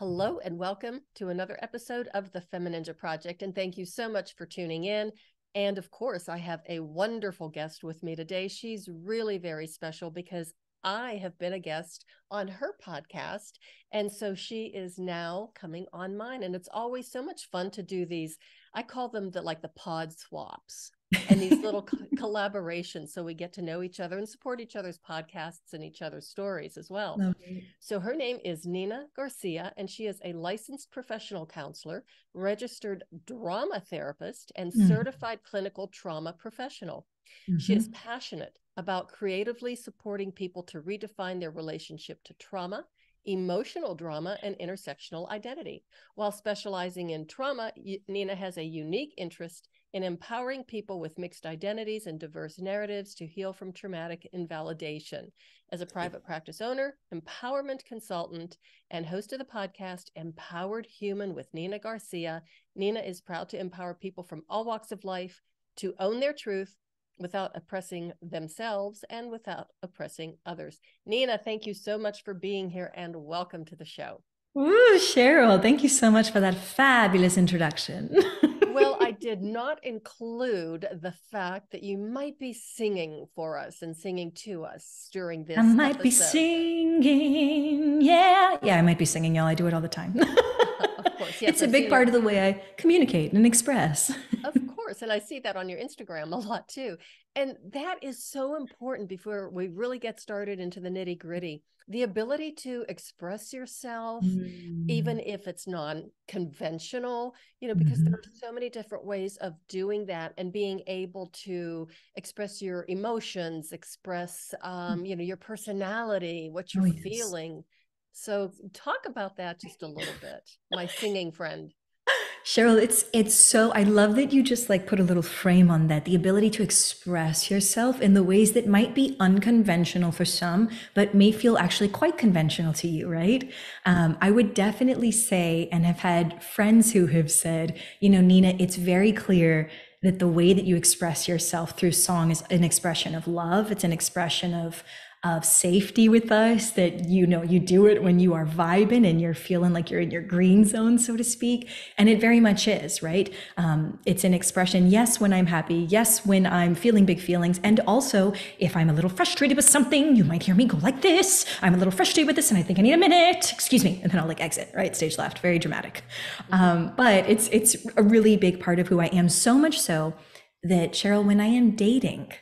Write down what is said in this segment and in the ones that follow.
Hello and welcome to another episode of the FemiNinja Project. And thank you so much for tuning in. And of course, I have a wonderful guest with me today. She's really very special because I have been a guest on her podcast. And so she is now coming on mine. And it's always so much fun to do these. I call them the pod swaps and these little collaborations. So we get to know each other and support each other's podcasts and each other's stories as well. Lovely. So her name is Nina Garcia, and she is a licensed professional counselor, registered drama therapist, and certified clinical trauma professional. She is passionate about creatively supporting people to redefine their relationship to trauma, emotional drama, and intersectional identity. While specializing in trauma, Nina has a unique interest in empowering people with mixed identities and diverse narratives to heal from traumatic invalidation. As a private practice owner, empowerment consultant, and host of the podcast Empowered Human with Nina Garcia, Nina is proud to empower people from all walks of life to own their truth without oppressing themselves and without oppressing others. Nina, thank you so much for being here and welcome to the show. Ooh, Cheryl, thank you so much for that fabulous introduction. Well, I did not include the fact that you might be singing for us and singing to us during this I might episode. be singing. Yeah, I might be singing, y'all. I do it all the time. Of course, yes. It's a big part of the way I communicate and express. Of course. And I see that on your Instagram a lot too. And that is so important before we really get started into the nitty gritty. The ability to express yourself, even if it's non-conventional, because there are so many different ways of doing that and being able to express your emotions, express, your personality, what you're feeling. So talk about that just a little bit, my singing friend. Cheryl, it's so, I love that you just put a little frame on that, the ability to express yourself in the ways that might be unconventional for some, but may feel actually quite conventional to you, right? I would definitely say, and have had friends who have said, Nina, it's very clear that the way that you express yourself through song is an expression of love. It's an expression of safety with us, that you do it when you are vibing and you're feeling like you're in your green zone, so to speak. And it very much is, right? It's an expression, yes, when I'm happy, yes, when I'm feeling big feelings, and also if I'm a little frustrated with something, you might hear me go like this. I'm a little frustrated with this and I think I need a minute, excuse me, and then I'll exit, right? Stage left, very dramatic. But it's a really big part of who I am, so much so that, Cheryl, when I am dating,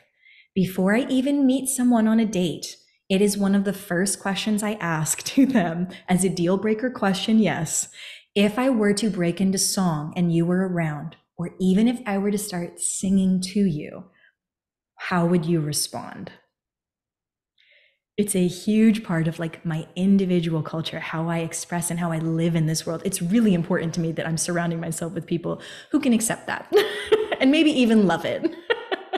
before I even meet someone on a date, it is one of the first questions I ask to them as a deal breaker question. Yes. If I were to break into song and you were around, or even if I were to start singing to you, how would you respond? It's a huge part of my individual culture, how I express and how I live in this world. It's really important to me that I'm surrounding myself with people who can accept that and maybe even love it.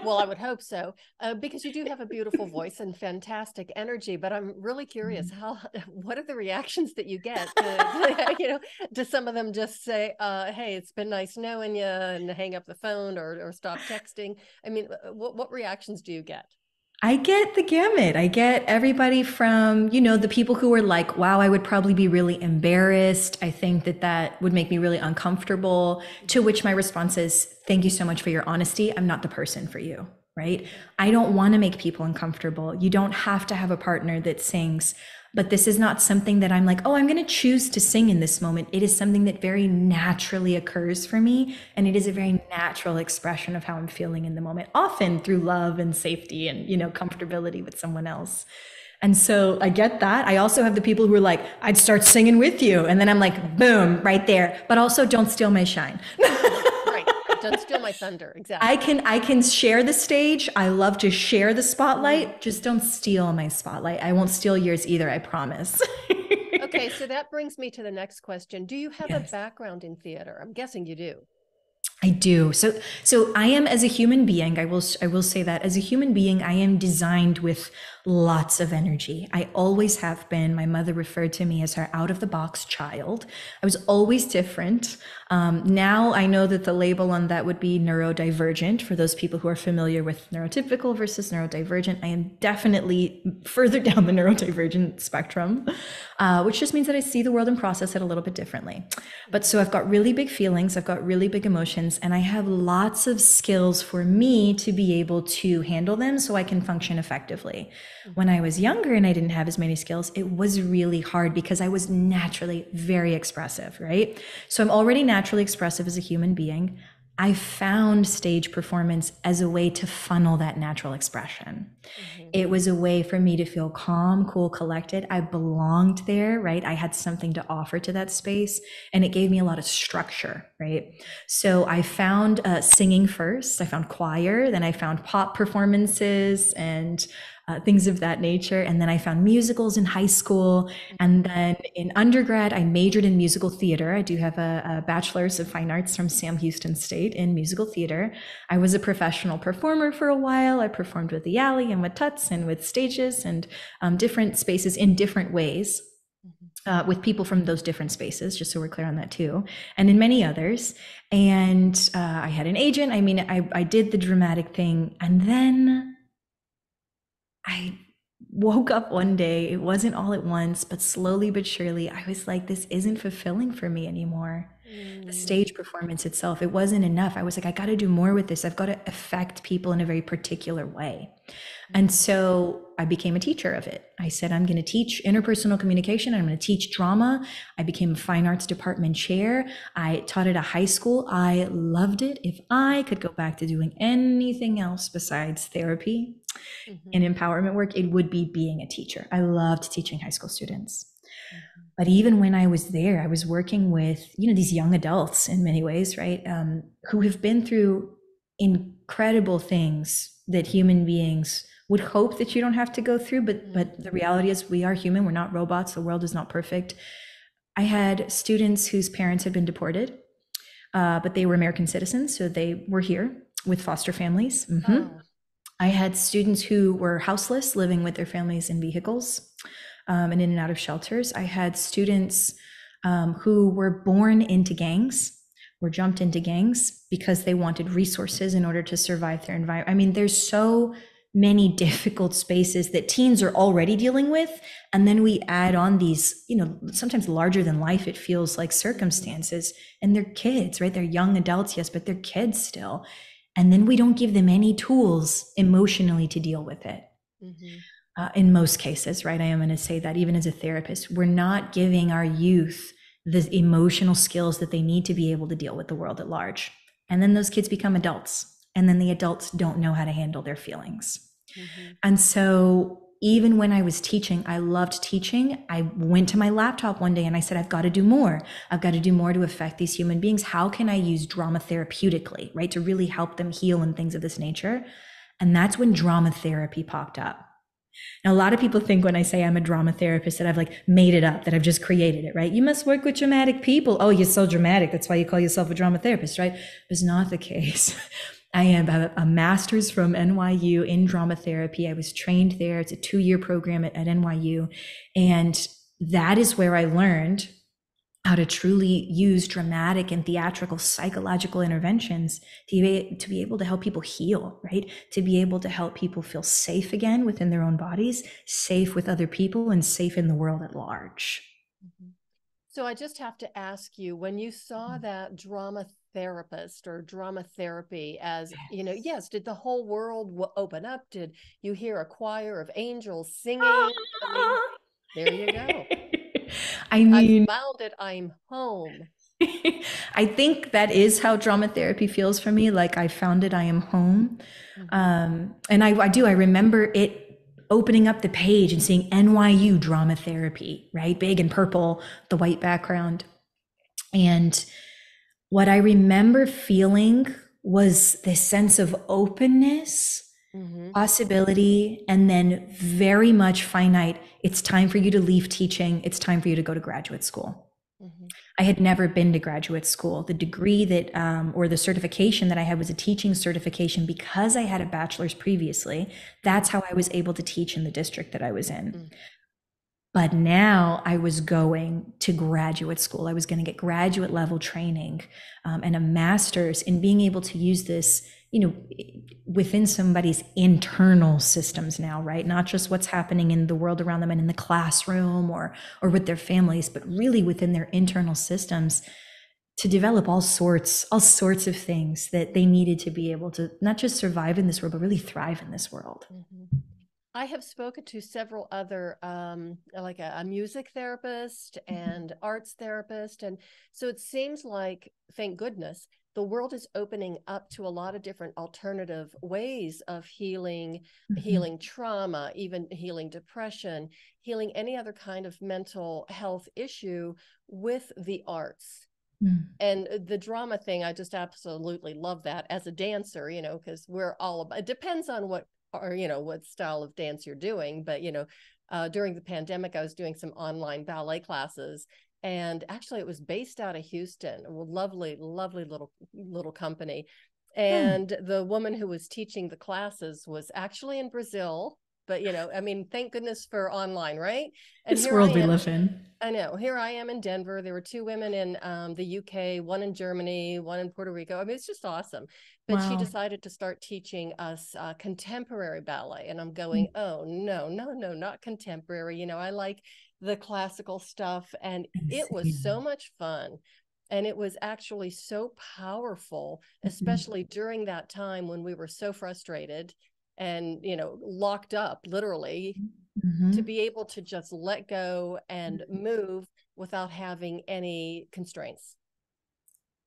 Well, I would hope so, because you do have a beautiful voice and fantastic energy. But I'm really curious, what are the reactions that you get? Do some of them just say, "Hey, it's been nice knowing you," and hang up the phone or stop texting? I mean, what reactions do you get? I get the gamut. I get everybody from, the people who are like, wow, I would probably be really embarrassed. I think that would make me really uncomfortable. To which my response is, thank you so much for your honesty. I'm not the person for you, right? I don't want to make people uncomfortable. You don't have to have a partner that sings. But this is not something that I'm like, oh, I'm going to choose to sing in this moment. It is something that very naturally occurs for me. And it is a very natural expression of how I'm feeling in the moment, often through love and safety and, comfortability with someone else. And so I get that. I also have the people who are like, I'd start singing with you. And then I'm like, boom, right there. But also don't steal my shine. Don't steal my thunder. Exactly. I can share the stage. I love to share the spotlight. Just don't steal my spotlight. I won't steal yours either, I promise. Okay, so that brings me to the next question. Do you have a background in theater? I'm guessing you do. I do. So I am, as a human being, I will say that as a human being, I am designed with lots of energy. I always have been. My mother referred to me as her out of the box child. I was always different. Now I know that the label on that would be neurodivergent for those people who are familiar with neurotypical versus neurodivergent. I am definitely further down the neurodivergent spectrum, which just means that I see the world and process it a little bit differently. But so I've got really big feelings, I've got really big emotions, and I have lots of skills for me to be able to handle them so I can function effectively. When I was younger and I didn't have as many skills, it was really hard because I was naturally very expressive, right? So I'm already naturally expressive as a human being. I found stage performance as a way to funnel that natural expression. Mm-hmm. It was a way for me to feel calm, cool, collected. I belonged there, right? I had something to offer to that space, and it gave me a lot of structure, right? So I found singing first. I found choir, then I found pop performances and things of that nature. And then I found musicals in high school. And then in undergrad, I majored in musical theater. I do have a bachelor's of fine arts from Sam Houston State in musical theater. I was a professional performer for a while. I performed with the Alley and with Tuts and with stages and different spaces in different ways. With people from those different spaces, just so we're clear on that too, and in many others. And I had an agent. I mean, I did the dramatic thing, and then I woke up one day. It wasn't all at once, but slowly but surely, I was like, this isn't fulfilling for me anymore. The Mm-hmm. stage performance itself, it wasn't enough. I was like, I got to do more with this. I've got to affect people in a very particular way. And so I became a teacher of it. I said, I'm going to teach interpersonal communication. I'm going to teach drama. I became a fine arts department chair. I taught at a high school. I loved it. If I could go back to doing anything else besides therapy and Mm-hmm. empowerment work, it would be being a teacher. I loved teaching high school students. Mm-hmm. But even when I was there, I was working with, these young adults in many ways, right? Who have been through incredible things that human beings would hope that you don't have to go through. But the reality is we are human. We're not robots. The world is not perfect. I had students whose parents had been deported, but they were American citizens. So they were here with foster families. Oh. I had students who were houseless, living with their families in vehicles and in and out of shelters. I had students who were born into gangs, were jumped into gangs because they wanted resources in order to survive their environment. I mean, there's so many difficult spaces that teens are already dealing with. And then we add on these, sometimes larger than life, it feels like circumstances, and they're kids, right? They're young adults, yes, but they're kids still. And then we don't give them any tools emotionally to deal with it. Mm-hmm. In most cases, right? I am going to say that even as a therapist, we're not giving our youth the emotional skills that they need to be able to deal with the world at large. And then those kids become adults, and then the adults don't know how to handle their feelings. Mm-hmm. And so even when I was teaching, I loved teaching. I went to my laptop one day and I said, I've got to do more. I've got to do more to affect these human beings. How can I use drama therapeutically, right? To really help them heal and things of this nature. And that's when drama therapy popped up. Now, a lot of people think when I say I'm a drama therapist that I've like made it up, that I've just created it, right? You must work with dramatic people. Oh, you're so dramatic. That's why you call yourself a drama therapist, right? It's not the case. I am a master's from NYU in drama therapy. I was trained there. It's a 2-year program at NYU. And that is where I learned how to truly use dramatic and theatrical psychological interventions to be able to help people heal, right? To be able to help people feel safe again within their own bodies, safe with other people, and safe in the world at large. Mm-hmm. So I just have to ask you, when you saw that drama therapist or drama therapy as, yes, did the whole world open up? Did you hear a choir of angels singing? I mean, there you go. I I mean, found it. I'm home. I think that is how drama therapy feels for me. Like I found it, I am home. Mm-hmm. And I remember it opening up the page and seeing NYU drama therapy, right? Big and purple, the white background. And what I remember feeling was this sense of openness, Mm-hmm. possibility, and then very much finite. It's time for you to leave teaching. It's time for you to go to graduate school. Mhm. I had never been to graduate school. The degree that, or the certification that I had was a teaching certification because I had a bachelor's previously. That's Mhm. how I was able to teach in the district that I was in. Mm. But now I was going to graduate school. I was going to get graduate level training, and a master's in being able to use this, within somebody's internal systems now, right? Not just what's happening in the world around them and in the classroom or with their families, but really within their internal systems to develop all sorts of things that they needed to be able to not just survive in this world, but really thrive in this world. Mhm. I have spoken to several other, like a music therapist and arts therapist. And so it seems like, thank goodness, the world is opening up to a lot of different alternative ways of healing, Mhm. healing trauma, even healing depression, healing any other kind of mental health issue with the arts. Mm. And the drama thing, I just absolutely love that as a dancer, because we're all about, it depends on what, or what style of dance you're doing. But during the pandemic, I was doing some online ballet classes, and actually it was based out of Houston, a lovely, lovely little company. Oh, And the woman who was teaching the classes was actually in Brazil. But I mean, thank goodness for online, right? And this here I world we am. live in. I know. Here I am in Denver. There were two women in the UK, one in Germany, one in Puerto Rico. I mean, it's just awesome. But she Wow. decided to start teaching us contemporary ballet. And I'm going, oh, no, no, no, not contemporary. I like the classical stuff. And it was so Insane. much fun. And it was actually so powerful, Mhm. especially during that time when we were so frustrated and, locked up literally, to Mhm. be able to just let go and move without having any constraints.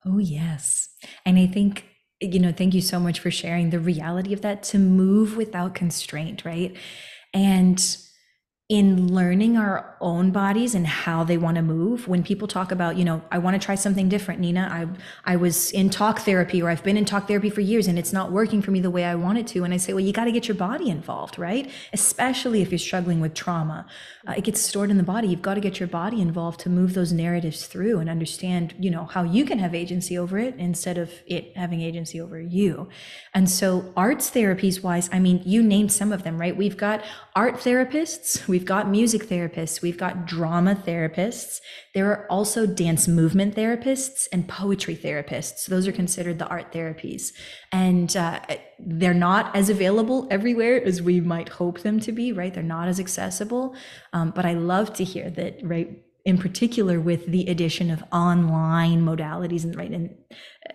Oh, yes. And I think, thank you so much for sharing the reality of that to move without constraint, right? And in learning our own bodies and how they want to move, when people talk about, I want to try something different, Nina, I was in talk therapy, or I've been in talk therapy for years and it's not working for me the way I want it to. And I say, well, you got to get your body involved, right? Especially if you're struggling with trauma. It Mm-hmm. gets stored in the body. You've got to get your body involved to move those narratives through and understand, how you can have agency over it instead of it having agency over you. And so arts therapies wise, I mean, you named some of them, right? We've got art therapists, we've got music therapists, we've got drama therapists. There are also dance movement therapists and poetry therapists. Those are considered the art therapies. And they're not as available everywhere as we might hope them to be, right? They're not as accessible. But I love to hear that, right? In particular, with the addition of online modalities and right and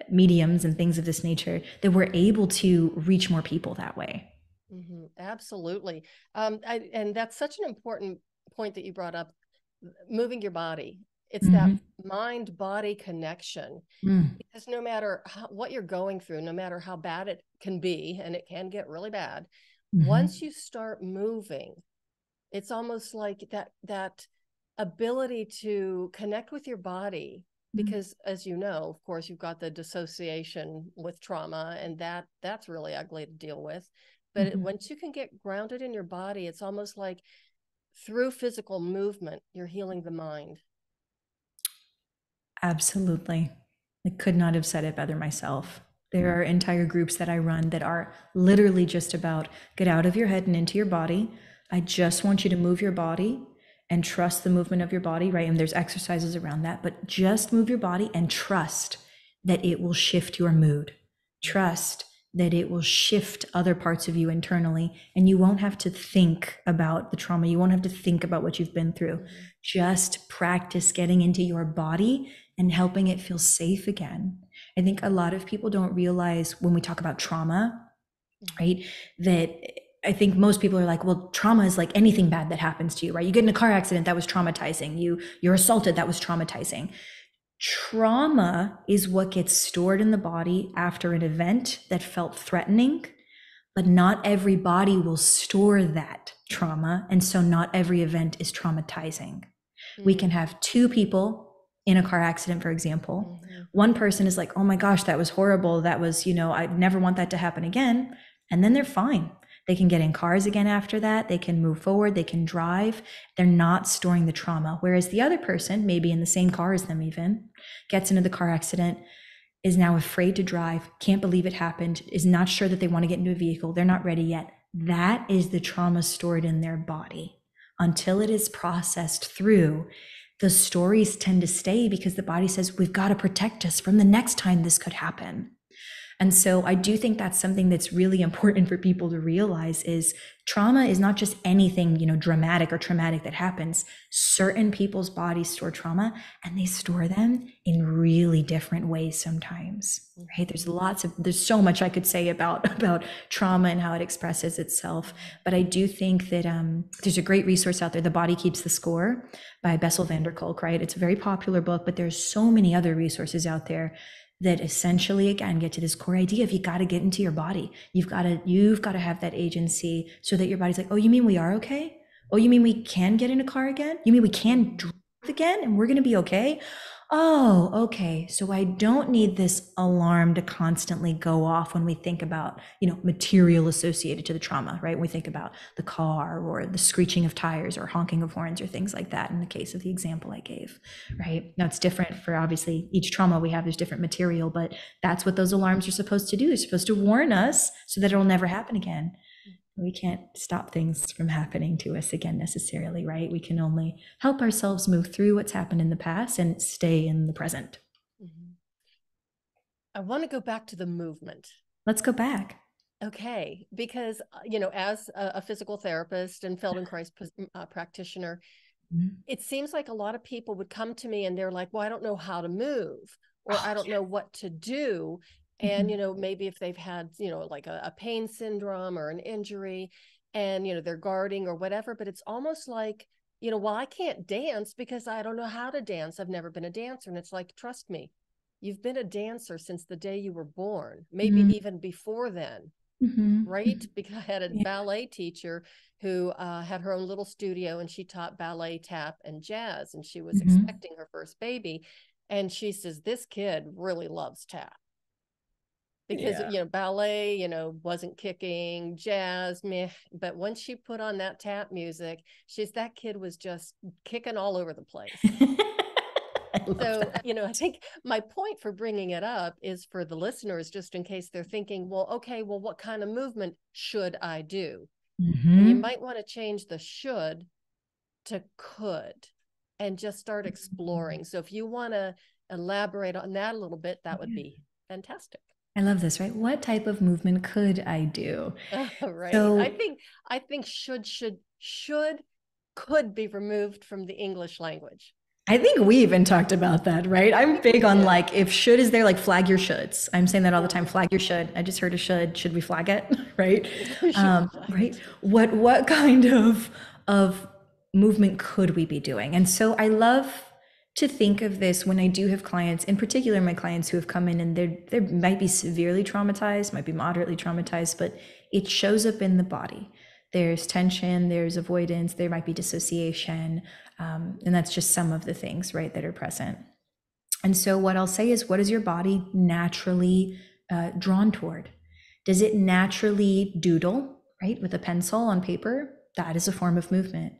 mediums and things of this nature, that we're able to reach more people that way. Mm-hmm. Absolutely. And that's such an important point that you brought up, moving your body. It's that Mm-hmm. mind body connection. Mm. Because no matter what you're going through, no matter how bad it can be, and it can get really bad, once Mm-hmm. you start moving, it's almost like that ability to connect with your body, because as you know, of course, you've got the dissociation with trauma, and that's really ugly to deal with. But Mm-hmm. once you can get grounded in your body, it's almost like through physical movement you're healing the mind. Absolutely. I could not have said it better myself. There are entire groups that I run that are literally just about get out of your head and into your body. I just want you to move your body and trust the movement of your body, right? And there's exercises around that, but just move your body and trust that it will shift your mood. Mm-hmm. Trust that it will shift other parts of you internally, and you won't have to think about the trauma. You won't have to think about what you've been through. Mm-hmm. Just practice getting into your body and helping it feel safe again. I think a lot of people don't realize when we talk about trauma, Mm-hmm. right, that I think most people are like, well, trauma is like anything bad that happens to you, right? You get in a car accident, that was traumatizing. You're assaulted, that was traumatizing. Trauma is what gets stored in the body after an event that felt threatening, but not every body will store that trauma. And so not every event is traumatizing. We can Mm-hmm. have two people in a car accident, for example. Mm-hmm. One person is like, oh my gosh, that was horrible. That was, I never want that to happen again. And then they're fine. They can get in cars again after that. They can move forward. They can drive. They're not storing the trauma. Whereas the other person, maybe in the same car as them even, gets into the car accident, is now afraid to drive, can't believe it happened, is not sure that they want to get into a vehicle. They're not ready yet. That is the trauma stored in their body. Until it is processed through, the stories tend to stay because the body says, we've got to protect us from the next time this could happen. And so I do think that's something that's really important for people to realize is trauma is not just anything, dramatic or traumatic that happens. Certain people's bodies store trauma and they store them in really different ways sometimes, right? There's so much I could say about trauma and how it expresses itself. But I do think that there's a great resource out there, The Body Keeps the Score by Bessel van der Kolk, right? It's a very popular book, but there's so many other resources out there that essentially, again, get to this core idea of you got to get into your body. You've got to have that agency so that your body's like, oh, you mean we are okay? Oh, you mean we can get in a car again? You mean we can drive again and we're going to be okay? Oh, okay. So I don't need this alarm to constantly go off when we think about, material associated to the trauma, right? When we think about the car or the screeching of tires or honking of horns or things like that in the case of the example I gave, right? Now it's different for obviously each trauma we have, there's different material, but that's what those alarms are supposed to do. They're supposed to warn us so that it'll never happen again. We can't stop things from happening to us again necessarily, right? We can only help ourselves move through what's happened in the past and stay in the present. Mm-hmm. I want to go back to the movement. Let's go back. Okay, because, as a physical therapist and Feldenkrais practitioner, it seems like a lot of people would come to me and they're like, well, I don't know how to move, or I don't know what to do. And, maybe if they've had, like a pain syndrome or an injury and, they're guarding or whatever, but it's almost like, well, I can't dance because I don't know how to dance. I've never been a dancer. And it's like, trust me, you've been a dancer since the day you were born, maybe even before then. Right? Because I had a ballet teacher who had her own little studio and she taught ballet, tap, and jazz. And she was expecting her first baby. And she says, this kid really loves tap. Because, ballet, wasn't kicking, jazz, meh. But once she put on that tap music, that kid was just kicking all over the place. So, I think my point for bringing it up is for the listeners, just in case they're thinking, well, okay, well, what kind of movement should I do? And you might want to change the should to could and just start exploring. So if you want to elaborate on that a little bit, that would be fantastic. I love this, right? What type of movement could I do? Right. So, I think could be removed from the English language. I think we even talked about that, right? I'm big on like, if should is there, like flag your shoulds. I'm saying that all the time, flag your should. I just heard a should we flag it? Right? Right. What kind of movement could we be doing? And so I love to think of this when I do have clients, in particular my clients who have come in and they might be severely traumatized, might be moderately traumatized, but it shows up in the body. There's tension, there's avoidance, there might be dissociation, and that's just some of the things, right, that are present. And so what I'll say is, what is your body naturally drawn toward? Does it naturally doodle, right, with a pencil on paper? That is a form of movement.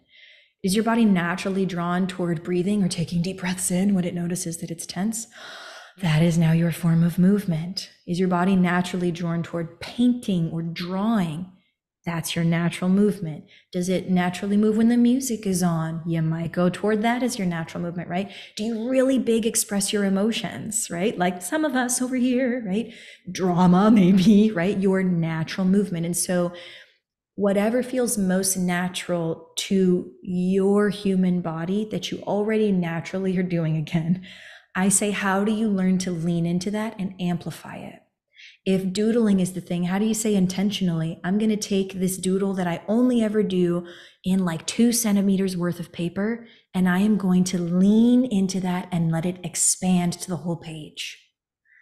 Is your body naturally drawn toward breathing or taking deep breaths in when it notices that it's tense? That is now your form of movement. Is your body naturally drawn toward painting or drawing? That's your natural movement. Does it naturally move when the music is on? You might go toward that as your natural movement, right? Do you really big express your emotions, right? Like some of us over here, right? Drama, maybe, right? Your natural movement. And so whatever feels most natural to your human body that you already naturally are doing again, I say, how do you learn to lean into that and amplify it? If doodling is the thing, how do you say intentionally, I'm going to take this doodle that I only ever do in like 2 centimeters worth of paper, and I am going to lean into that and let it expand to the whole page.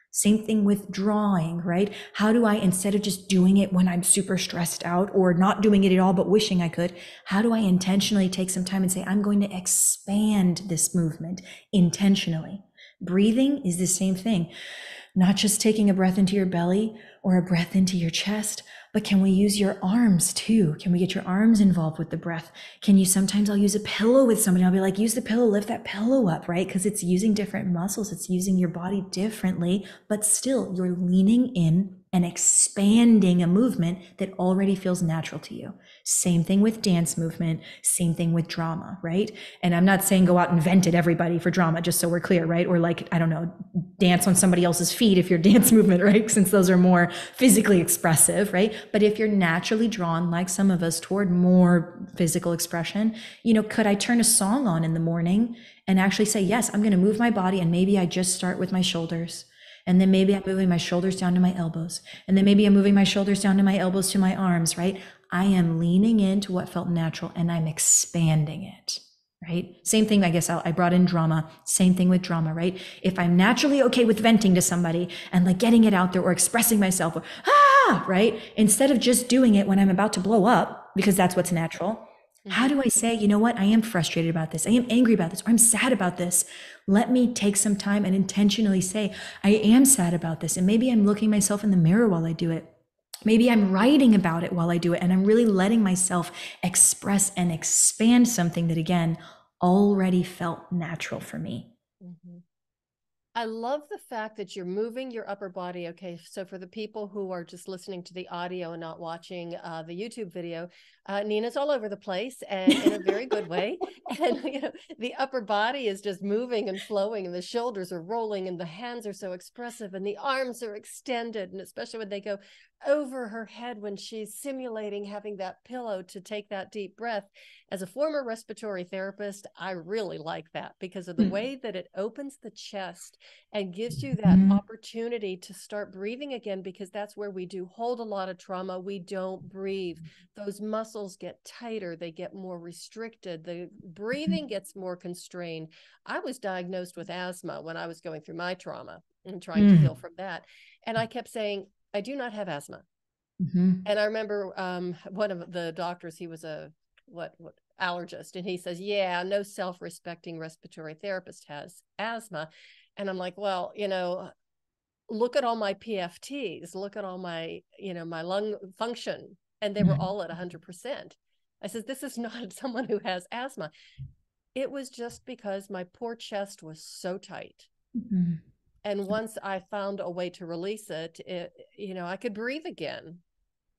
Same thing with drawing, right? How do I, instead of just doing it when I'm super stressed out or not doing it at all, but wishing I could, how do I intentionally take some time and say, I'm going to expand this movement intentionally? Breathing is the same thing. not just taking a breath into your belly or a breath into your chest, but can we use your arms too? Can we get your arms involved with the breath? Sometimes I'll use a pillow with somebody. I'll be like, use the pillow, lift that pillow up, right? Because it's using different muscles. It's using your body differently, but still you're leaning in and expanding a movement that already feels natural to you. Same thing with dance movement, same thing with drama, right? And I'm not saying go out and vent at everybody for drama, just so we're clear, right? Or like, I don't know, dance on somebody else's feet if you're dance movement, right? Since those are more physically expressive, right? But if you're naturally drawn, like some of us, toward more physical expression, could I turn a song on in the morning and actually say, yes, I'm going to move my body, and maybe I just start with my shoulders. And then maybe I'm moving my shoulders down to my elbows. And then maybe I'm moving my shoulders down to my elbows to my arms, right? I am leaning into what felt natural and I'm expanding it, right? Same thing, I guess I brought in drama. Same thing with drama, right? If I'm naturally okay with venting to somebody and like getting it out there or expressing myself, or, right? Instead of just doing it when I'm about to blow up, because that's what's natural. How do I say, you know what? I am frustrated about this. I am angry about this, or I'm sad about this. Let me take some time and intentionally say, I am sad about this. And maybe I'm looking myself in the mirror while I do it. Maybe I'm writing about it while I do it. And I'm really letting myself express and expand something that, again, already felt natural for me. Mm-hmm. I love the fact that you're moving your upper body. Okay, so for the people who are just listening to the audio and not watching the YouTube video, Nina's all over the place and in a very good way. And the upper body is just moving and flowing, and the shoulders are rolling, and the hands are so expressive, and the arms are extended, and especially when they go over her head when she's simulating having that pillow to take that deep breath. As a former respiratory therapist, I really like that because of the way that it opens the chest and gives you that opportunity to start breathing again, because that's where we do hold a lot of trauma. We don't breathe. Those muscles get tighter. They get more restricted. The breathing gets more constrained. I was diagnosed with asthma when I was going through my trauma and trying to heal from that. And I kept saying, I do not have asthma. And I remember one of the doctors, he was a what allergist, and he says, yeah, no self-respecting respiratory therapist has asthma. And I'm like, well, look at all my PFTs, look at all my my lung function, and they were all at 100%. I said, this is not someone who has asthma. It was just because my poor chest was so tight. And once I found a way to release it, I could breathe again,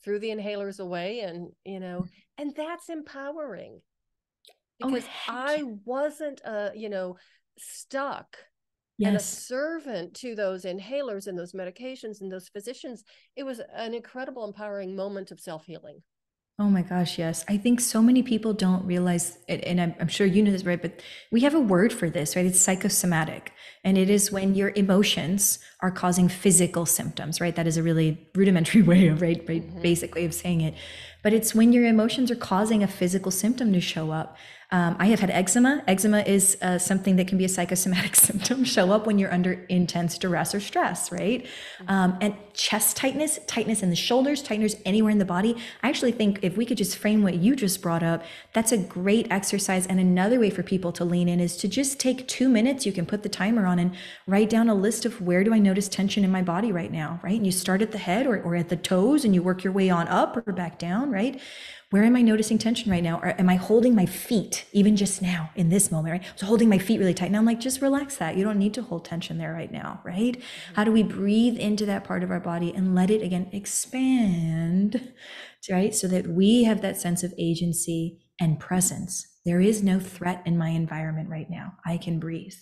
threw the inhalers away, and and that's empowering, because I wasn't stuck and a servant to those inhalers and those medications and those physicians. It was an incredible, empowering moment of self-healing. Oh my gosh, yes. I think so many people don't realize it, and I'm sure you know this, right? But we have a word for this, right? It's psychosomatic. And it is when your emotions are causing physical symptoms, right? That is a really rudimentary way of, right? Basic way of saying it. But it's when your emotions are causing a physical symptom to show up. I have had eczema. Eczema is something that can be a psychosomatic symptom, show up when you're under intense duress or stress, right? And chest tightness in the shoulders, tightness anywhere in the body. I actually think if we could just frame what you just brought up, that's a great exercise. And another way for people to lean in is to just take 2 minutes. You can put the timer on and write down a list of where do I notice tension in my body right now, right? And you start at the head or at the toes and you work your way on up or back down, right? Where am I noticing tension right now? Or am I holding my feet even just now in this moment, right? So holding my feet really tight. Now I'm like, just relax that. You don't need to hold tension there right now, right? How do we breathe into that part of our body and let it again expand, right? So that we have that sense of agency and presence. There is no threat in my environment right now. I can breathe.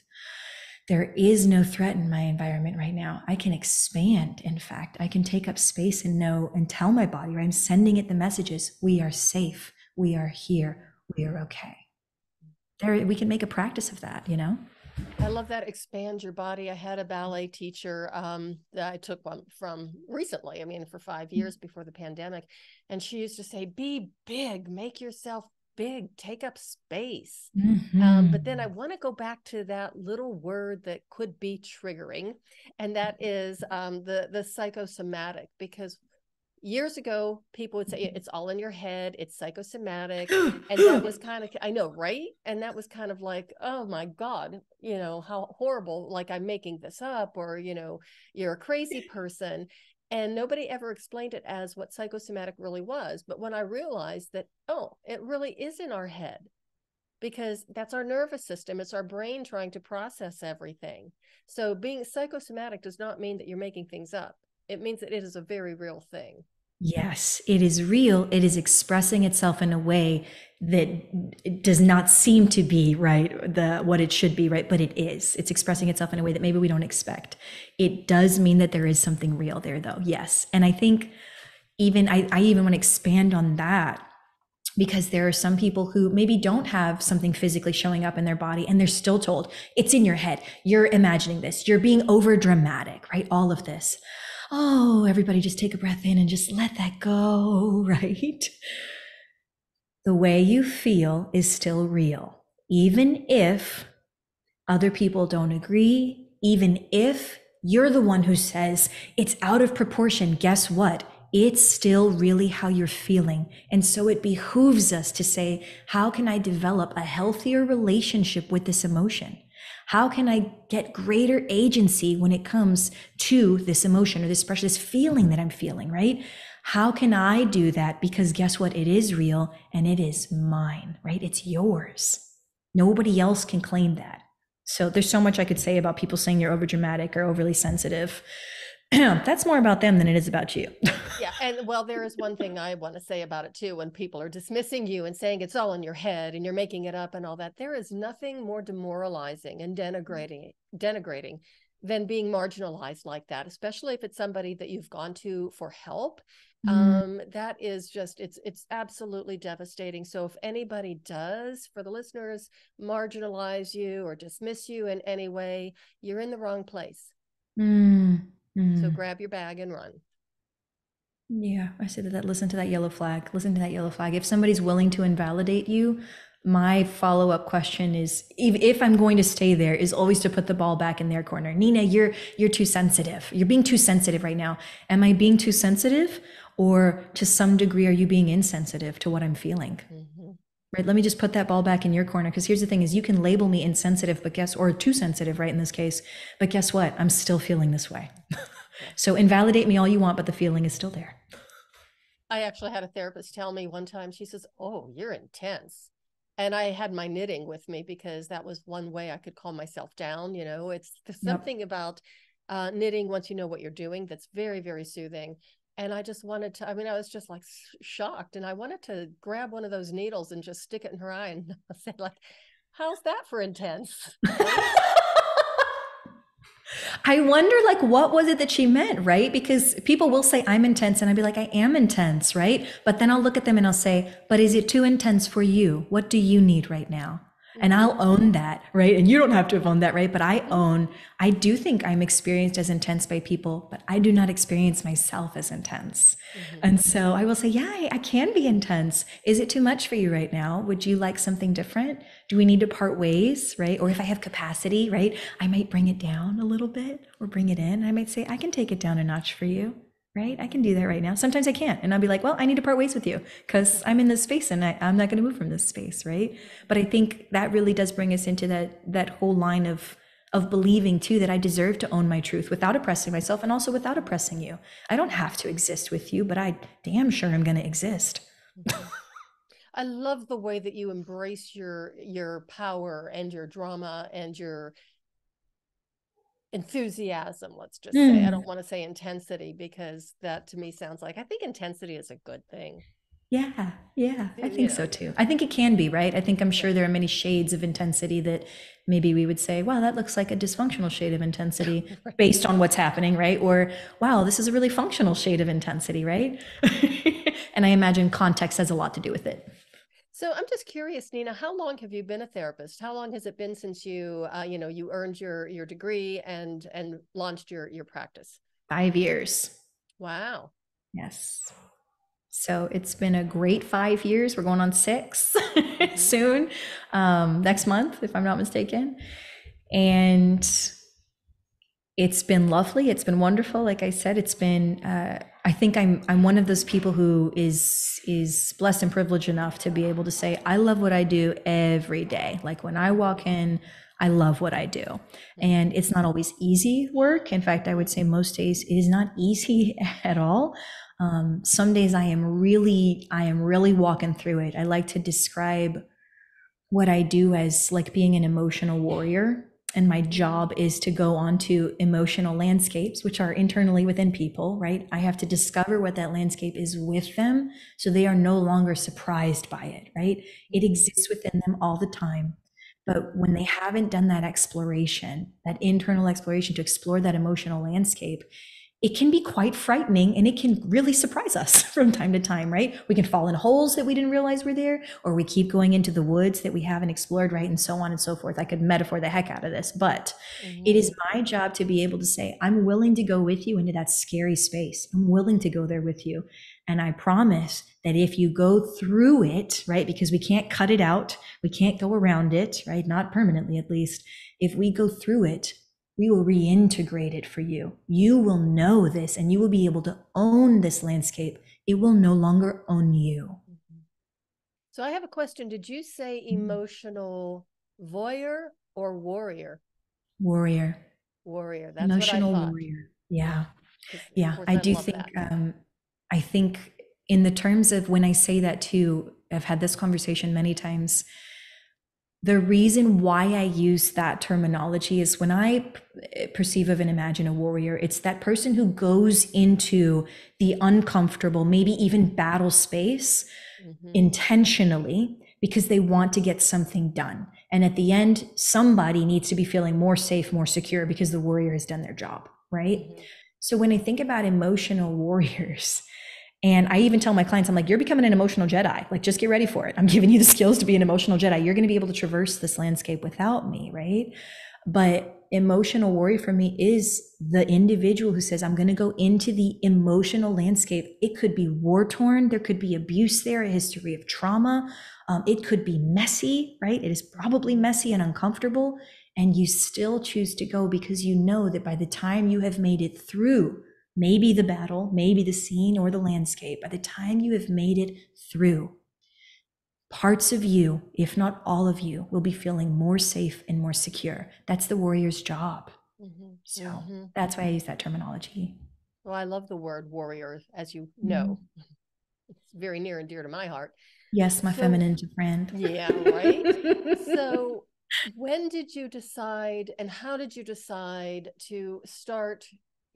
There is no threat in my environment right now. I can expand. In fact, I can take up space and know and tell my body, right? I'm sending it the messages. We are safe. We are here. We are okay. There, we can make a practice of that, I love that. Expand your body. I had a ballet teacher that I took one from recently, for 5 years before the pandemic. And she used to say, be big, make yourself big, take up space. But then I want to go back to that little word that could be triggering, and that is the psychosomatic, because years ago, people would say it's all in your head, it's psychosomatic. And that was kind of, I know, right? And that was kind of like, oh my God, how horrible, like I'm making this up, or, you're a crazy person. And nobody ever explained it as what psychosomatic really was. But when I realized that, oh, it really is in our head, because that's our nervous system. It's our brain trying to process everything. So being psychosomatic does not mean that you're making things up. It means that it is a very real thing. Yes, it is real. It is expressing itself in a way that it does not seem to be right, what it should be, right? But it is. It's expressing itself in a way that maybe we don't expect. It does mean that there is something real there, though. Yes. And I think I even want to expand on that, because there are some people who maybe don't have something physically showing up in their body, and they're still told it's in your head. You're imagining this. You're being over dramatic, right? All of this. Oh, everybody just take a breath in and just let that go, right? The way you feel is still real, even if other people don't agree, even if you're the one who says it's out of proportion. Guess what? It's still really how you're feeling. And so it behooves us to say, how can I develop a healthier relationship with this emotion? How can I get greater agency when it comes to this emotion or this pressure, this feeling that I'm feeling, right? How can I do that? Because guess what? It is real and it is mine, right? It's yours. Nobody else can claim that. So there's so much I could say about people saying you're overdramatic or overly sensitive. That's more about them than it is about you. Yeah. And well, there is one thing I want to say about it too. When people are dismissing you and saying it's all in your head and you're making it up and all that, there is nothing more demoralizing and denigrating than being marginalized like that, especially if it's somebody that you've gone to for help. That is just, it's absolutely devastating. So if anybody does, for the listeners, marginalize you or dismiss you in any way, you're in the wrong place. So grab your bag and run. Yeah, I said that. Listen to that yellow flag. Listen to that yellow flag. If somebody's willing to invalidate you, my follow-up question is, if I'm going to stay there, is always to put the ball back in their corner. Nina, you're too sensitive. You're being too sensitive right now. Am I being too sensitive? Or to some degree, are you being insensitive to what I'm feeling? Right? Let me just put that ball back in your corner. Because here's the thing is, you can label me insensitive, or too sensitive, right, in this case. But guess what? I'm still feeling this way. So invalidate me all you want, but the feeling is still there. I actually had a therapist tell me one time, she says, "Oh, you're intense." And I had my knitting with me because that was one way I could calm myself down. It's something about knitting, once you know what you're doing, that's very, very soothing. And I just wanted to, I was just like shocked. And I wanted to grab one of those needles and just stick it in her eye and say, like, how's that for intense? Right? I wonder, like, what was it that she meant, right? Because people will say, I'm intense. And I'd be like, I am intense, right? But then I'll look at them and I'll say, but is it too intense for you? What do you need right now? And I'll own that, right? And you don't have to have owned that, right? But I do think I'm experienced as intense by people, but I do not experience myself as intense. And so I will say, yeah, I can be intense. Is it too much for you right now? Would you like something different? Do we need to part ways, right? Or if I have capacity, right, I might bring it down a little bit or bring it in. I might say, I can take it down a notch for you. Right? I can do that right now. Sometimes I can't. And I'll be like, well, I need to part ways with you because I'm in this space and I'm not going to move from this space. Right. But I think that really does bring us into that whole line of believing too, that I deserve to own my truth without oppressing myself and also without oppressing you. I don't have to exist with you, but I damn sure I'm going to exist. I love the way that you embrace your power and your drama and your enthusiasm, let's just say. I don't want to say intensity, because that to me sounds like, I think intensity is a good thing. Yeah, I think so too. I think it can be, right? I'm sure there are many shades of intensity that maybe we would say, wow, that looks like a dysfunctional shade of intensity right, based on what's happening, right? Or, wow, this is a really functional shade of intensity, right? And I imagine context has a lot to do with it. So I'm just curious, Nina, how long have you been a therapist? How long has it been since you, you earned your degree and launched your practice? 5 years. Wow. Yes. So it's been a great 5 years. We're going on 6 soon, next month, if I'm not mistaken. And It's been lovely. It's been wonderful. Like I said, it's been. I think I'm one of those people who is blessed and privileged enough to be able to say I love what I do every day. Like when I walk in, I love what I do, and it's not always easy work. In fact, I would say most days it is not easy at all. Some days I am really walking through it. I like to describe what I do as like being an emotional warrior. And my job is to go onto emotional landscapes, which are internally within people, right? I have to discover what that landscape is with them so they are no longer surprised by it, right? It exists within them all the time. But when they haven't done that exploration, that internal exploration to explore that emotional landscape, it can be quite frightening and it can really surprise us from time to time, right? We can fall in holes that we didn't realize were there, or we keep going into the woods that we haven't explored, right? And so on and so forth. I could metaphor the heck out of this, but it is my job to be able to say, I'm willing to go with you into that scary space. I'm willing to go there with you. And I promise that if you go through it, right, because we can't cut it out, we can't go around it, right? Not permanently, at least. If we go through it, we will reintegrate it for you. You will know this and you will be able to own this landscape. It will no longer own you. So I have a question. Did you say emotional voyeur or warrior? Warrior. Warrior. That's what I Emotional thought. warrior. Yeah. Because of Yeah. course I I do love think, that. I think in the terms of when I say that too, I've had this conversation many times. The reason why I use that terminology is when I perceive of and imagine a warrior, it's that person who goes into the uncomfortable, maybe even battle space intentionally because they want to get something done. And at the end, somebody needs to be feeling more safe, more secure because the warrior has done their job, right? So when I think about emotional warriors, and I even tell my clients, I'm like, you're becoming an emotional Jedi. Like, just get ready for it. I'm giving you the skills to be an emotional Jedi. You're going to be able to traverse this landscape without me, right? But emotional warrior for me is the individual who says, I'm going to go into the emotional landscape. It could be war torn. There could be abuse there, a history of trauma. It could be messy, right? It is probably messy and uncomfortable. And you still choose to go because you know that by the time you have made it through maybe the battle, maybe the scene or the landscape, by the time you have made it through, parts of you, if not all of you, will be feeling more safe and more secure. That's the warrior's job. So that's why I use that terminology. Well, I love the word warrior, as you know. It's very near and dear to my heart. Yes, my So, FemiNinja friend. yeah, right. So, when did you decide and how did you decide to start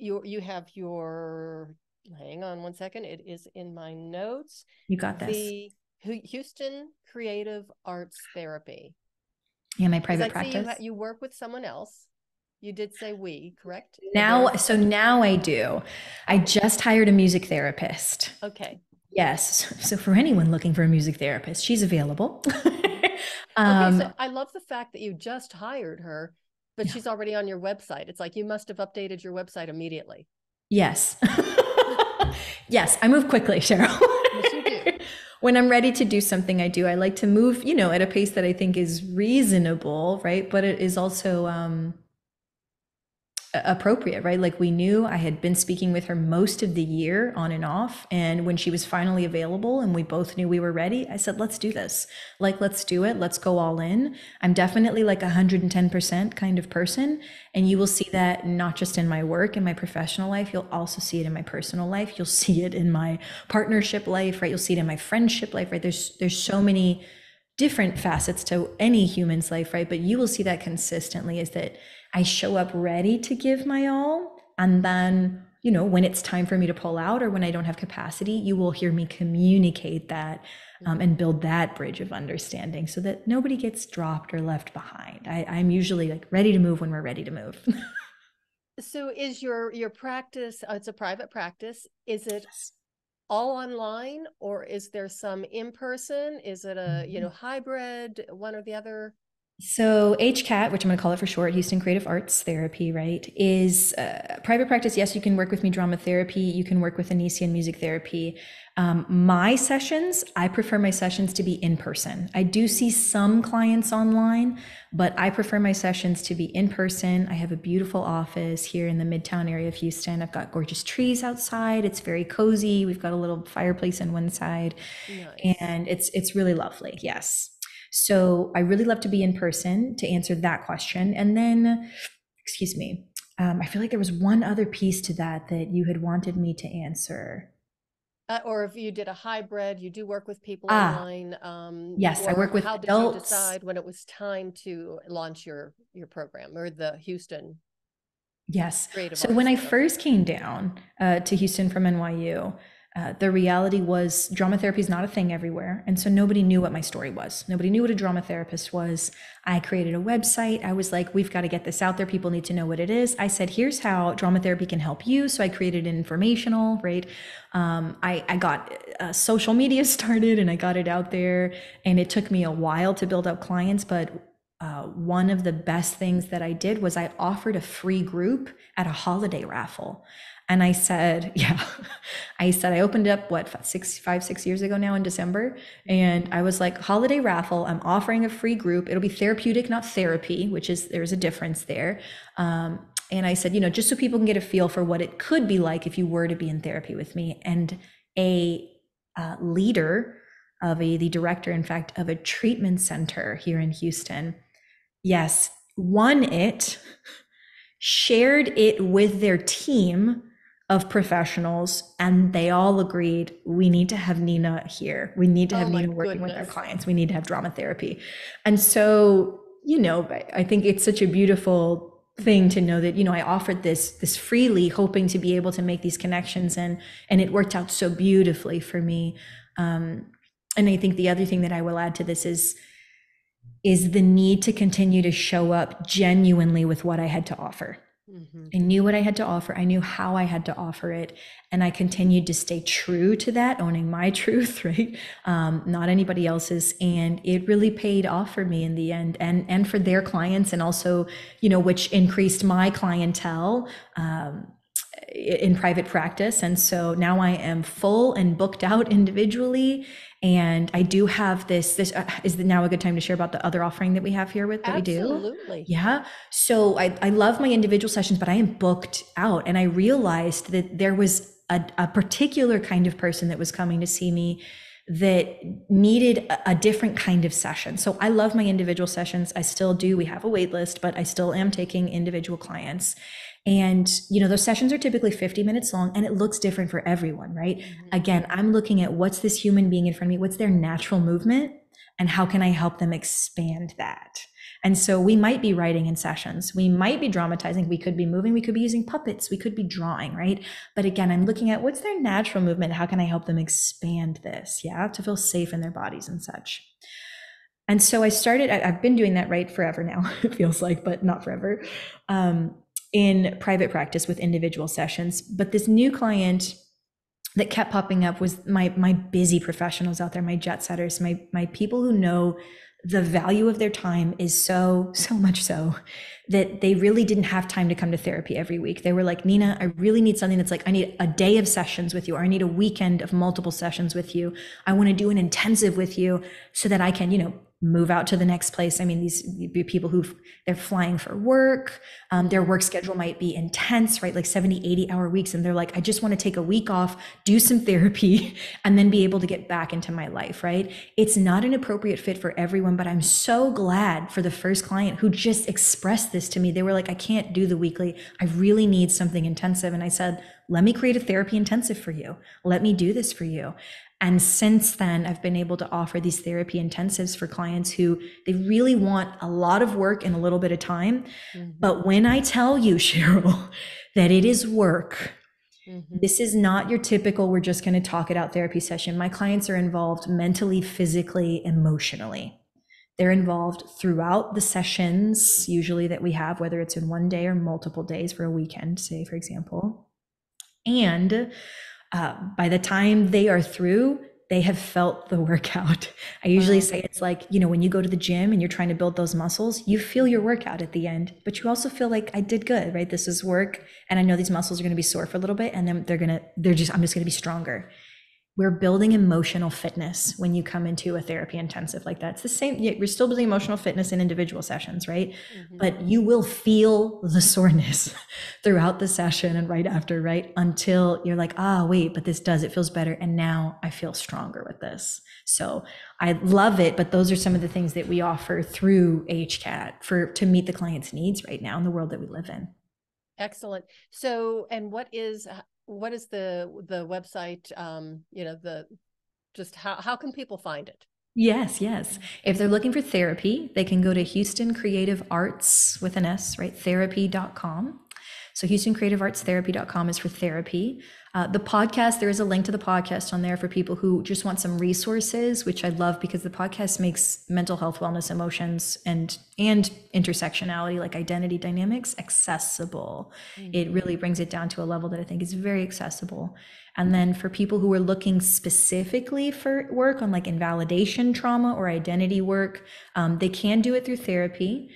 you have your, hang on one second, it is in my notes, You got this. the Houston Creative Arts Therapy. Yeah, my Because I private see practice. you work with someone else. You did say we, correct? Now I do. I Oh, just hired a music therapist. okay. Yes. So for anyone looking for a music therapist, she's available. Okay, um, so I love the fact that you just hired her, but she's already on your website. It's like you must have updated your website immediately. yes. Yes, I move quickly, Cheryl. Yes, you do. When I'm ready to do something, I do. I like to move, at a pace that I think is reasonable, right? But it is also appropriate, right? Like we knew I had been speaking with her most of the year on and off. And when she was finally available and we both knew we were ready, I said, let's do this. Like, let's do it. Let's go all in. I'm definitely like 110% kind of person. And you will see that not just in my work, in my professional life, you'll also see it in my personal life. You'll see it in my partnership life, right? You'll see it in my friendship life, right? There's so many different facets to any human's life, right? But you will see that consistently is that I show up ready to give my all. And then, when it's time for me to pull out or when I don't have capacity, you will hear me communicate that and build that bridge of understanding so that nobody gets dropped or left behind. I'm usually like ready to move when we're ready to move. So is your practice, it's a private practice, is it all online or is there some in person? Is it a, hybrid, one or the other? So HCAT, which I'm going to call it for short, Houston Creative Arts Therapy, right, is private practice. Yes, you can work with me drama therapy. You can work with Anisian music therapy. My sessions, I prefer my sessions to be in person. I do see some clients online, but I prefer my sessions to be in person. I have a beautiful office here in the Midtown area of Houston. I've got gorgeous trees outside. It's very cozy. We've got a little fireplace on one side, Nice. and it's really lovely. Yes. So I really love to be in person to answer that question. And then, excuse me, I feel like there was one other piece to that that you had wanted me to answer. Or if you did a hybrid, you do work with people Ah, online, yes, I or work with how did you adults. decide when it was time to launch your program or the Houston Yes. Creative So when Arts I Therapy? first came down to Houston from NYU, the reality was drama therapy is not a thing everywhere. And so nobody knew what my story was. Nobody knew what a drama therapist was. I created a website. I was like, we've got to get this out there. People need to know what it is. I said, here's how drama therapy can help you. So I created an informational, right? I got social media started and I got it out there. And it took me a while to build up clients, but one of the best things that I did was I offered a free group at a holiday raffle. And I said, yeah, I said, I opened up what, 6 years ago now in December. And I was like, holiday raffle, I'm offering a free group. It'll be therapeutic, not therapy, which is, there's a difference there. And I said, just so people can get a feel for what it could be like if you were to be in therapy with me. And a leader the director, in fact, of a treatment center here in Houston, yes, won it, shared it with their team of professionals, and they all agreed we need to have Nina here. We need to have Oh my Nina working with our goodness. clients. We need to have drama therapy. And so, I think it's such a beautiful thing to know that, I offered this freely, hoping to be able to make these connections, and it worked out so beautifully for me. And I think the other thing that I will add to this is the need to continue to show up genuinely with what I had to offer. I knew what I had to offer. I knew how I had to offer it. And I continued to stay true to that, owning my truth, right? Not anybody else's. And it really paid off for me in the end, and for their clients. And also, which increased my clientele in private practice. And so now I am full and booked out individually. And I do have this is now a good time to share about the other offering that we have here that we do. Absolutely. Yeah. So I love my individual sessions, but I am booked out. And I realized that there was a particular kind of person that was coming to see me that needed a different kind of session. So I love my individual sessions. I still do. We have a wait list, but I still am taking individual clients. And, those sessions are typically 50 minutes long, and it looks different for everyone, right? Again, I'm looking at what's this human being in front of me, what's their natural movement, and how can I help them expand that? And so we might be writing in sessions, we might be dramatizing, we could be moving, we could be using puppets, we could be drawing, right? But again, I'm looking at what's their natural movement, how can I help them expand this, yeah, to feel safe in their bodies and such. And so I've been doing that right forever now, it feels like, but not forever, in private practice with individual sessions. But this new client that kept popping up was my busy professionals out there, my jet setters, my people who know the value of their time is so much so that they really didn't have time to come to therapy every week. They were like, Nina, I really need something that's like, I need a day of sessions with you, or I need a weekend of multiple sessions with you. I want to do an intensive with you so that I can, move out to the next place. I mean, these people they're flying for work. Their work schedule might be intense, right? Like 70, 80-hour weeks. And they're like, I just want to take a week off, do some therapy, and then be able to get back into my life, right? It's not an appropriate fit for everyone, but I'm so glad for the first client who just expressed this to me. They were like, I can't do the weekly. I really need something intensive. And I said, let me create a therapy intensive for you. Let me do this for you. And since then, I've been able to offer these therapy intensives for clients who they really want a lot of work in a little bit of time. But when I tell you, Cheryl, that it is work, this is not your typical, we're just going to talk it out therapy session. My clients are involved mentally, physically, emotionally. They're involved throughout the sessions, usually that we have, whether it's in one day or multiple days for a weekend, say, for example. And by the time they are through, they have felt the workout. I usually say it's like, when you go to the gym and you're trying to build those muscles, you feel your workout at the end, but you also feel like I did good, right? This is work. And I know these muscles are going to be sore for a little bit, and then I'm just going to be stronger. We're building emotional fitness when you come into a therapy intensive like that. It's the same. We're still building emotional fitness in individual sessions, right? But you will feel the soreness throughout the session and right after, right? Until you're like, wait, but it feels better. And now I feel stronger with this. So I love it. But those are some of the things that we offer through HCAT to meet the client's needs right now in the world that we live in. Excellent. So, and what is the website, how can people find it? Yes. If they're looking for therapy, they can go to Houston Creative Arts with an S, right? Therapy.com. So HoustonCreativeArtsTherapy.com is for therapy. The podcast, there is a link to the podcast on there for people who just want some resources, which I love because the podcast makes mental health, wellness, emotions, and intersectionality, like identity dynamics, accessible. It really brings it down to a level that I think is very accessible. And then for people who are looking specifically for work on like invalidation trauma or identity work, they can do it through therapy.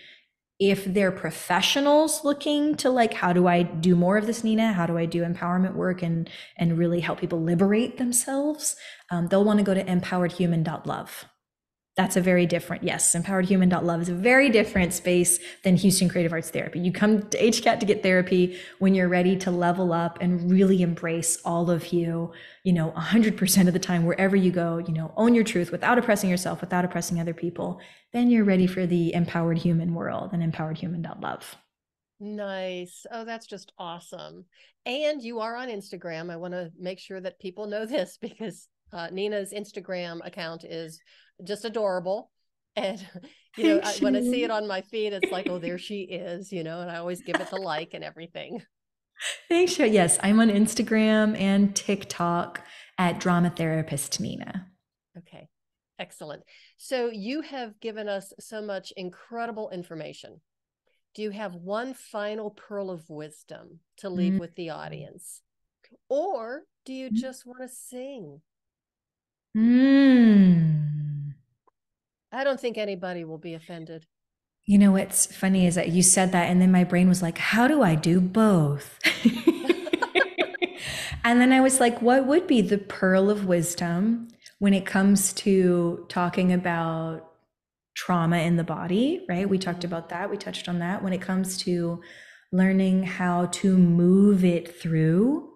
If they're professionals looking to like, how do I do more of this, Nina? How do I do empowerment work and really help people liberate themselves? They'll want to go to empoweredhuman.love. That's a very different, empoweredhuman.love is a very different space than Houston Creative Arts Therapy. You come to HCAT to get therapy when you're ready to level up and really embrace all of you, 100% of the time, wherever you go, own your truth without oppressing yourself, without oppressing other people. Then you're ready for the empowered human world and empoweredhuman.love. Nice. Oh, that's just awesome. And you are on Instagram. I want to make sure that people know this because Nina's Instagram account is just adorable. And, when I see it on my feed, it's like, oh, there she is, and I always give it the like and everything. Thanks. Yes, I'm on Instagram and TikTok at Drama Therapist Nina. Okay, excellent. So you have given us so much incredible information. Do you have one final pearl of wisdom to leave with the audience? Or do you just want to sing? I don't think anybody will be offended. What's funny is that you said that, and then my brain was like, how do I do both? And then I was like, what would be the pearl of wisdom when it comes to talking about trauma in the body, right? We talked about that. We touched on that. When it comes to learning how to move it through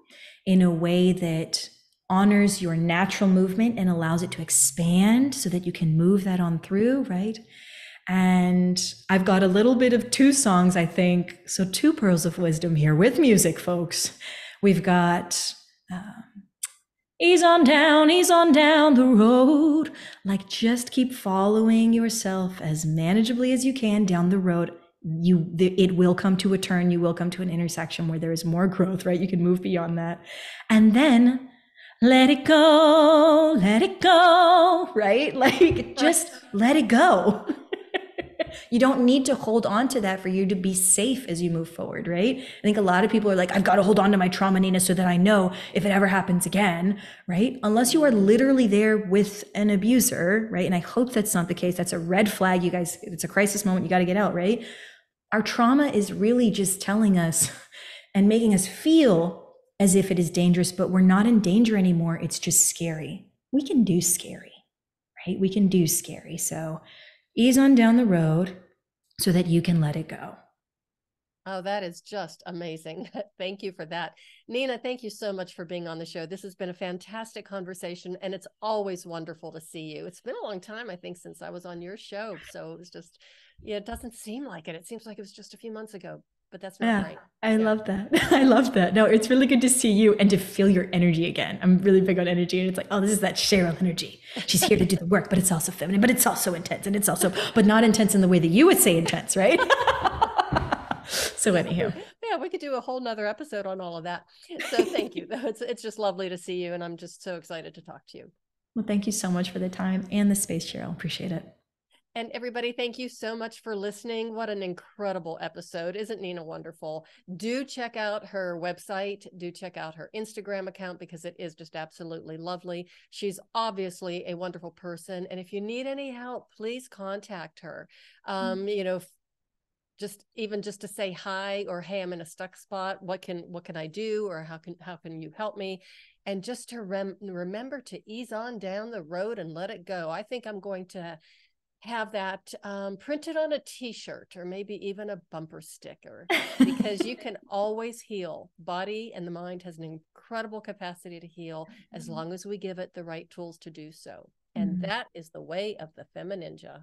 in a way that honors your natural movement and allows it to expand so that you can move that on through, right? And I've got a little bit of two songs, I think. So 2 pearls of wisdom here with music, folks. We've got ease on down the road. Like, just keep following yourself as manageably as you can down the road. It will come to a turn. You will come to an intersection where there is more growth, right? You can move beyond that. And then let it go, right? Like, just let it go. You don't need to hold on to that for you to be safe as you move forward, right? I think a lot of people are like, I've got to hold on to my trauma, Nina, so that I know if it ever happens again, right? Unless you are literally there with an abuser, right? And I hope that's not the case. That's a red flag, you guys. It's a crisis moment. You got to get out, right? Our trauma is really just telling us and making us feel as if it is dangerous, but we're not in danger anymore. It's just scary. We can do scary, right? We can do scary. So ease on down the road so that you can let it go. Oh, that is just amazing. Thank you for that. Nina, thank you so much for being on the show. This has been a fantastic conversation, and it's always wonderful to see you. It's been a long time, I think, since I was on your show. So it was just, it doesn't seem like it. It seems like it was just a few months ago, but that's not right. I love that. I love that. No, it's really good to see you and to feel your energy again. I'm really big on energy, and it's like, oh, this is that Cheryl energy. She's here to do the work, but it's also feminine, but it's also intense, and it's also, but not intense in the way that you would say intense, right? So anyhow. Yeah, we could do a whole nother episode on all of that. So thank you. It's just lovely to see you, and I'm just so excited to talk to you. Well, thank you so much for the time and the space, Cheryl. Appreciate it. And everybody, thank you so much for listening. What an incredible episode. Isn't Nina wonderful? Do check out her website. Do check out her Instagram account because it is just absolutely lovely. She's obviously a wonderful person. And if you need any help, please contact her. Just to say hi, or hey, I'm in a stuck spot. What can I do? Or how can you help me? And just to remember to ease on down the road and let it go. I think I'm going to have that printed on a t-shirt or maybe even a bumper sticker, because you can always heal. Body and the mind has an incredible capacity to heal as long as we give it the right tools to do so. And that is the way of the FemiNinja.